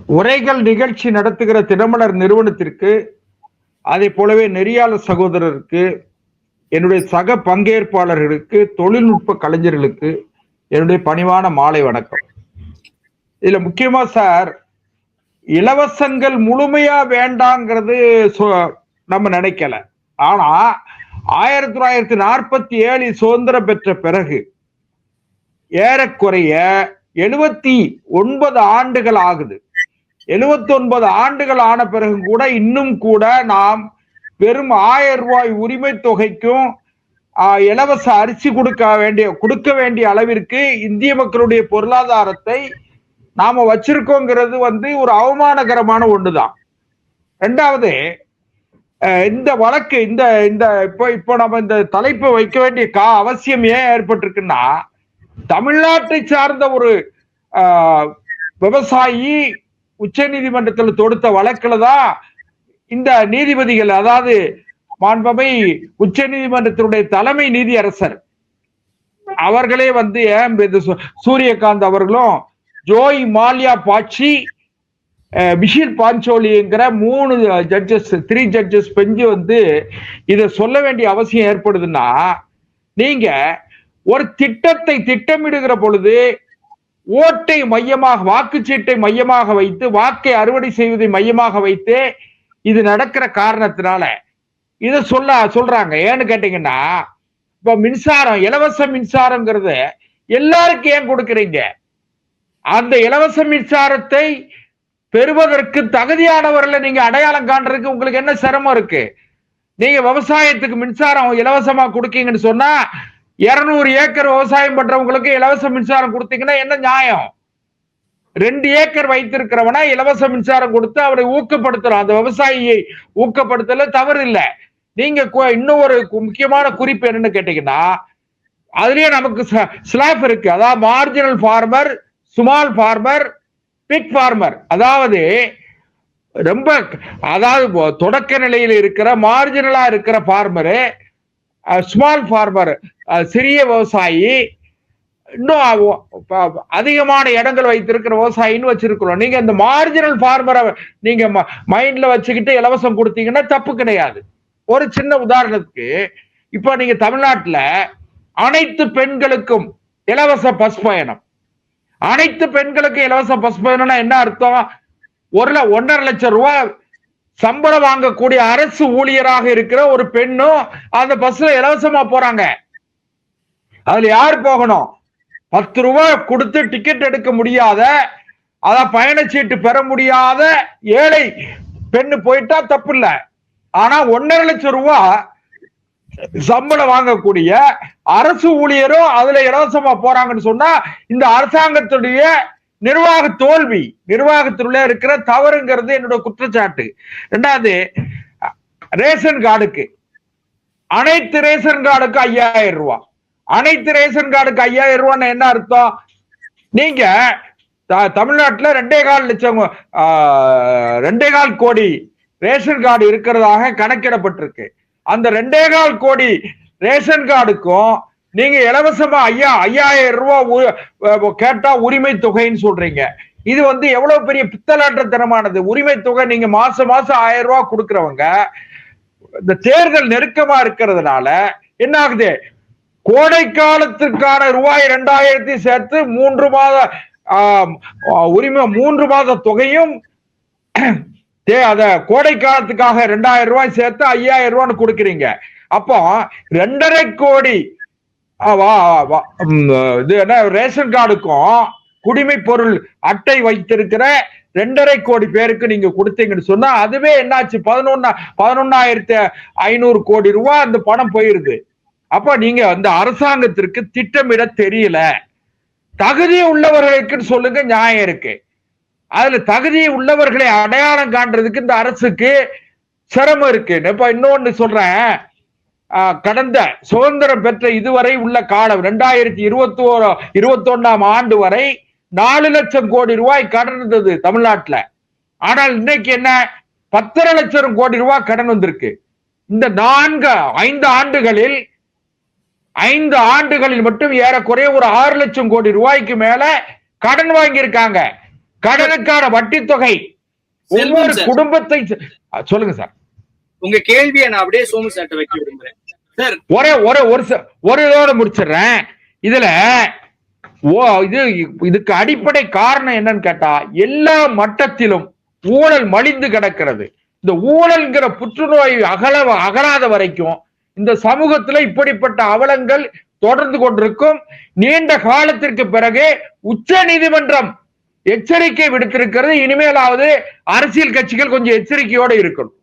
உரைகள் நிகழ்ச்சி நடத்துகிற தினமலர் நிறுவனத்திற்கு, அதே போலவே நெறியாளர் சகோதரருக்கு, என்னுடைய சக பங்கேற்பாளர்களுக்கு, தொழில்நுட்ப கலைஞர்களுக்கு என்னுடைய பணிவான மாலை வணக்கம். இதுல முக்கியமா சார், இலவசங்கள் முழுமையா வேண்டாங்கிறது நம்ம நினைக்கல. ஆனா 1947 சுதந்திரம் பெற்ற பிறகு ஏறக்குறைய 79 ஆண்டுகள் ஆகுது. 79 ஆண்டுகள் ஆன பிறகு கூட இன்னும் கூட நாம் வெறும் 1000 ரூபாய் உரிமை தொகைக்கும் இலவச அரிசி கொடுக்க வேண்டிய அளவிற்கு இந்திய மக்களுடைய பொருளாதாரத்தை நாம வச்சிருக்கோங்கிறது ஒரு அவமானகரமான ஒண்ணுதான். ரெண்டாவது, இந்த வழக்கு இப்போ நம்ம இந்த தலைப்பு வைக்க வேண்டிய அவசியம் ஏன் ஏற்பட்டிருக்குன்னா, தமிழ்நாட்டை சார்ந்த ஒரு விவசாயி உச்ச நீதிமன்றத்தில் தொடுத்த வழக்குல தான் இந்த நீதிபதிகள், அதாவது மாண்புமை உச்ச நீதிமன்றத்தினுடைய தலைமை நீதியரசர் அவர்களே சூரியகாந்த் அவர்களும், ஜோய் மால்யா பாட்சி, மிஷில் பாஞ்சோலிங்கிற 3 ஜட்ஜஸ் பெஞ்சு இதை சொல்ல வேண்டிய அவசியம் ஏற்படுதுன்னா, நீங்க ஒரு திட்டத்தை திட்டமிடுகிற பொழுது ஓட்டை மையமாக, வாக்குச்சீட்டை மையமாக வைத்து, வாக்கை அறுவடை செய்வதை மையமாக வைத்து இது நடக்கிற காரணத்தினால இதை சொல்றாங்க. ஏன்னு கேட்டீங்கன்னா, இப்ப மின்சாரம், இலவச மின்சாரம்ங்கிறது எல்லாருக்கும் ஏன் கொடுக்குறீங்க? அந்த இலவச மின்சாரத்தை பெறுவதற்கு தகுதியானவர்களை நீங்க அடையாளம் காண்றதுக்கு உங்களுக்கு என்ன சிரமம் இருக்கு? நீங்க விவசாயத்துக்கு மின்சாரம் இலவசமா கொடுக்கீங்கன்னு சொன்னா 200 ஏக்கர் விவசாயம் பண்றவங்களுக்கு இலவச மின்சாரம் கொடுத்தீங்கன்னா என்ன நியாயம்? 2 ஏக்கர் வைத்திருக்கிறவனா இலவச மின்சாரம் கொடுத்து அவரை ஊக்கப்படுத்துறோம். அந்த விவசாயியை ஊக்கப்படுத்தல தவறு இல்லை. நீங்க இன்னும் ஒரு முக்கியமான குறிப்பு என்னன்னு கேட்டீங்கன்னா, அதுலயே நமக்கு ஸ்லாப் இருக்கு. அதாவது marginal farmer, small farmer, big farmer. அதாவது தொடக்க நிலையில் இருக்கிற மார்ஜினலா இருக்கிற ஃபார்மரு, ஸ்மால் ஃபார்மர் சிறிய விவசாயி, இன்னும் அதிகமான இடங்கள் வைத்திருக்கிற விவசாயின்னு வச்சிருக்கிறோம். நீங்க இந்த மார்ஜினல் ஃபார்மரை நீங்க மைண்ட்ல வச்சுக்கிட்டு இலவசம் கொடுத்தீங்கன்னா தப்பு கிடையாது. ஒரு சின்ன உதாரணத்துக்கு, இப்ப நீங்க தமிழ்நாட்டுல அனைத்து பெண்களுக்கும் இலவச பஸ் பயணம், அனைத்து பெண்களுக்கும் இலவச பஸ் பயணம்னா என்ன அர்த்தம்? 1.5 லட்சம் ரூபாய் சம்பளம் வாங்கக்கூடிய அரசு ஊழியராக இருக்கிற ஒரு பெண்ணும் அந்த பஸ்ல இலவசமா போறாங்க. அதுல யார் போகணும்? 10 ரூபாய் கொடுத்து டிக்கெட் எடுக்க முடியாத, பயணச்சீட்டு பெற முடியாத ஏழை பெண்ணு போயிட்டா தப்பு இல்லை. ஆனா 1.5 லட்சம் ரூபாய் சம்பளம் வாங்கக்கூடிய அரசு ஊழியரும் அதுல இலவசமா போறாங்கன்னு சொன்னா இந்த அரசாங்கத்துடைய நிர்வாக தோல்வி, நிர்வாகத்திலுள்ள இருக்கிற தவறுங்கிறது என்னோட குற்றச்சாட்டு. ரெண்டாவது, ரேஷன் கார்டுக்கு, அனைத்து ரேஷன் கார்டுக்கு 5000 ரூபாய், அனைத்து ரேஷன் கார்டுக்கு 5000 ரூபான்னு என்ன அர்த்தம்? நீங்க தமிழ்நாட்டுல 2.25 லட்சம் 2.25 கோடி ரேஷன் கார்டு இருக்கிறதாக கணக்கிடப்பட்டிருக்கு. அந்த 2.25 கோடி ரேஷன் கார்டுக்கும் நீங்க இலவசமா 5000 ரூபாய் கேட்டா உரிமை தொகைன்னு சொல்றீங்க. இது எவ்வளவு பெரிய பித்தலாட்டத்தனமானது. உரிமை தொகை நீங்க மாசம் 1000 ரூபாய் கொடுக்கறவங்க, இந்த தேர்தல் நெருக்கமா இருக்கிறதுனால என்ன ஆகுது? கோடை காலத்துக்கான ரூபாய் 2000 சேர்த்து 3 மாத உரிமை 3 மாத தொகையும், அத கோடை காலத்துக்காக 2000 ரூபாய் சேர்த்து 5000 ரூபான்னு கொடுக்குறீங்க. அப்போ 2.5 கோடி இது என்ன ரேஷன் கார்டுக்கும் குடிமை பொருள் அட்டை வைத்திருக்கிற 2.5 கோடி பேருக்கு நீங்க கொடுத்தீங்கன்னு சொன்னா அதுவே என்னாச்சு? 11,500 கோடி ரூபாய் அந்த பணம் போயிருது. அப்ப நீங்க அந்த அரசாங்கத்திற்கு திட்டமிட தெரியல. தகுதி உள்ளவர்களுக்கு சொல்லுங்க, நியாயம் இருக்கு. அதுல தகுதி உள்ளவர்களை அடையாளம் காண்றதுக்கு இந்த அரசுக்கு சிரமம் இருக்கு. இப்ப இன்னொன்னு சொல்றேன், கடந்த சுதந்திரம் பெற்ற இதுவரை உள்ள காலம் 2021 ஆண்டு வரை 4 லட்சம் கோடி ரூபாய் கடன் இருந்தது தமிழ்நாட்டுல. ஆனால் இன்னைக்கு என்ன? 10.5 லட்சம் கோடி ரூபாய் கடன் வந்திருக்கு. இந்த 5 ஆண்டுகளில் மட்டும் ஏறக்குறைய ஒரு 6 லட்சம் கோடி ரூபாய்க்கு மேல கடன் வாங்கியிருக்காங்க. கடனுக்கான வட்டி தொகை ஒவ்வொரு குடும்பத்தை சொல்லுங்க சார். உங்க கேள்வியை நான் அப்படியே சோமு சார்ட்ட வைக்க விரும்புறேன் சார். ஒரு இதோட முடிச்சிடுறேன். இதுல இதுக்கு அடிப்படை காரணம் என்னன்னு கேட்டா, எல்லா மட்டத்திலும் ஊழல் மலிந்து கிடக்கிறது. இந்த ஊழல்ங்கிற புற்றுநோய் அகலாத வரைக்கும் இந்த சமூகத்துல இப்படிப்பட்ட அவலங்கள் தொடர்ந்து கொண்டிருக்கும். நீண்ட காலத்திற்கு பிறகு உச்ச நீதிமன்றம் எச்சரிக்கை விடுத்திருக்கிறது. இனிமேலாவது அரசியல் கட்சிகள் கொஞ்சம் எச்சரிக்கையோடு இருக்கணும்.